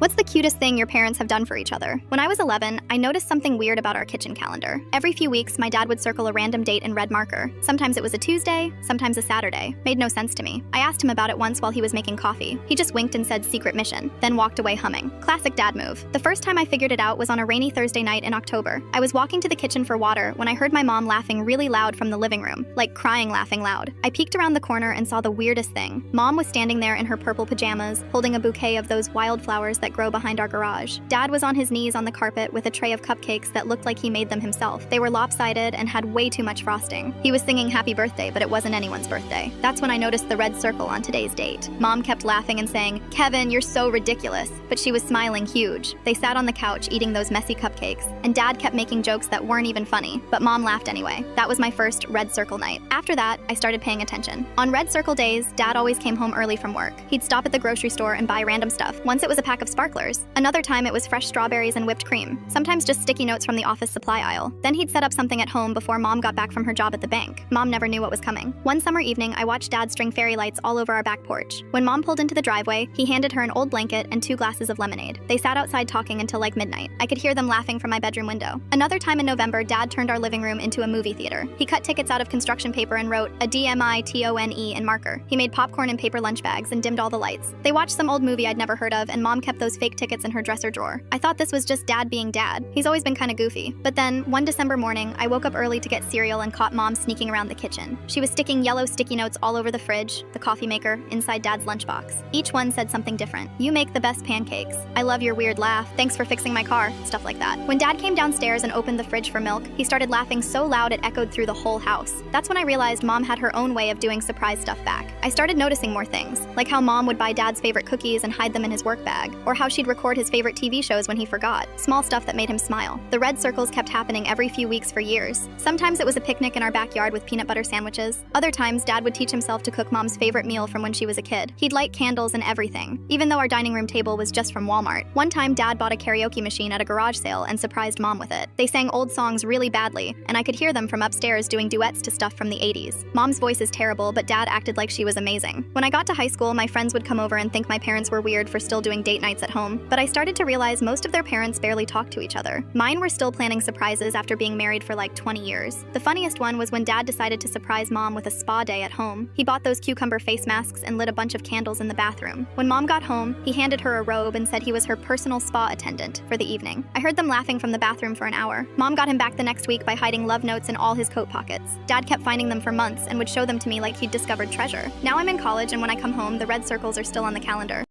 What's the cutest thing your parents have done for each other? When I was 11, I noticed something weird about our kitchen calendar. Every few weeks, my dad would circle a random date in red marker. Sometimes it was a Tuesday, sometimes a Saturday. Made no sense to me. I asked him about it once while he was making coffee. He just winked and said secret mission, then walked away humming. Classic dad move. The first time I figured it out was on a rainy Thursday night in October. I was walking to the kitchen for water when I heard my mom laughing really loud from the living room, like crying laughing loud. I peeked around the corner and saw the weirdest thing. Mom was standing there in her purple pajamas, holding a bouquet of those wildflowers that grow behind our garage. Dad was on his knees on the carpet with a tray of cupcakes that looked like he made them himself. They were lopsided and had way too much frosting. He was singing happy birthday, but it wasn't anyone's birthday. That's when I noticed the red circle on today's date. Mom kept laughing and saying, "Kevin, you're so ridiculous." But she was smiling huge. They sat on the couch eating those messy cupcakes, and Dad kept making jokes that weren't even funny, but Mom laughed anyway. That was my first red circle night. After that, I started paying attention. On red circle days, Dad always came home early from work. He'd stop at the grocery store and buy random stuff. Once it was a pack of sparklers. Another time it was fresh strawberries and whipped cream. Sometimes just sticky notes from the office supply aisle. Then he'd set up something at home before Mom got back from her job at the bank. Mom never knew what was coming. One summer evening, I watched Dad string fairy lights all over our back porch. When Mom pulled into the driveway, he handed her an old blanket and 2 glasses of lemonade. They sat outside talking until like midnight. I could hear them laughing from my bedroom window. Another time in November, Dad turned our living room into a movie theater. He cut tickets out of construction paper and wrote a DMITONE in marker. He made popcorn in paper lunch bags and dimmed all the lights. They watched some old movie I'd never heard of, and Mom kept those fake tickets in her dresser drawer. I thought this was just Dad being Dad. He's always been kind of goofy. But then, one December morning, I woke up early to get cereal and caught Mom sneaking around the kitchen. She was sticking yellow sticky notes all over the fridge, the coffee maker, inside Dad's lunchbox. Each one said something different. "You make the best pancakes. I love your weird laugh. Thanks for fixing my car." Stuff like that. When Dad came downstairs and opened the fridge for milk, he started laughing so loud it echoed through the whole house. That's when I realized Mom had her own way of doing surprise stuff back. I started noticing more things, like how Mom would buy Dad's favorite cookies and hide them in his work bag, or how she'd record his favorite TV shows when he forgot. Small stuff that made him smile. The red circles kept happening every few weeks for years. Sometimes it was a picnic in our backyard with peanut butter sandwiches. Other times, Dad would teach himself to cook Mom's favorite meal from when she was a kid. He'd light candles and everything, even though our dining room table was just from Walmart. One time, Dad bought a karaoke machine at a garage sale and surprised Mom with it. They sang old songs really badly, and I could hear them from upstairs doing duets to stuff from the 80s. Mom's voice is terrible, but Dad acted like she was amazing. When I got to high school, my friends would come over and think my parents were weird for still doing date nights at home, but I started to realize most of their parents barely talked to each other. Mine were still planning surprises after being married for like 20 years. The funniest one was when Dad decided to surprise Mom with a spa day at home. He bought those cucumber face masks and lit a bunch of candles in the bathroom. When Mom got home, he handed her a robe and said he was her personal spa attendant for the evening. I heard them laughing from the bathroom for an hour. Mom got him back the next week by hiding love notes in all his coat pockets. Dad kept finding them for months and would show them to me like he'd discovered treasure. Now I'm in college, and when I come home, the red circles are still on the calendar.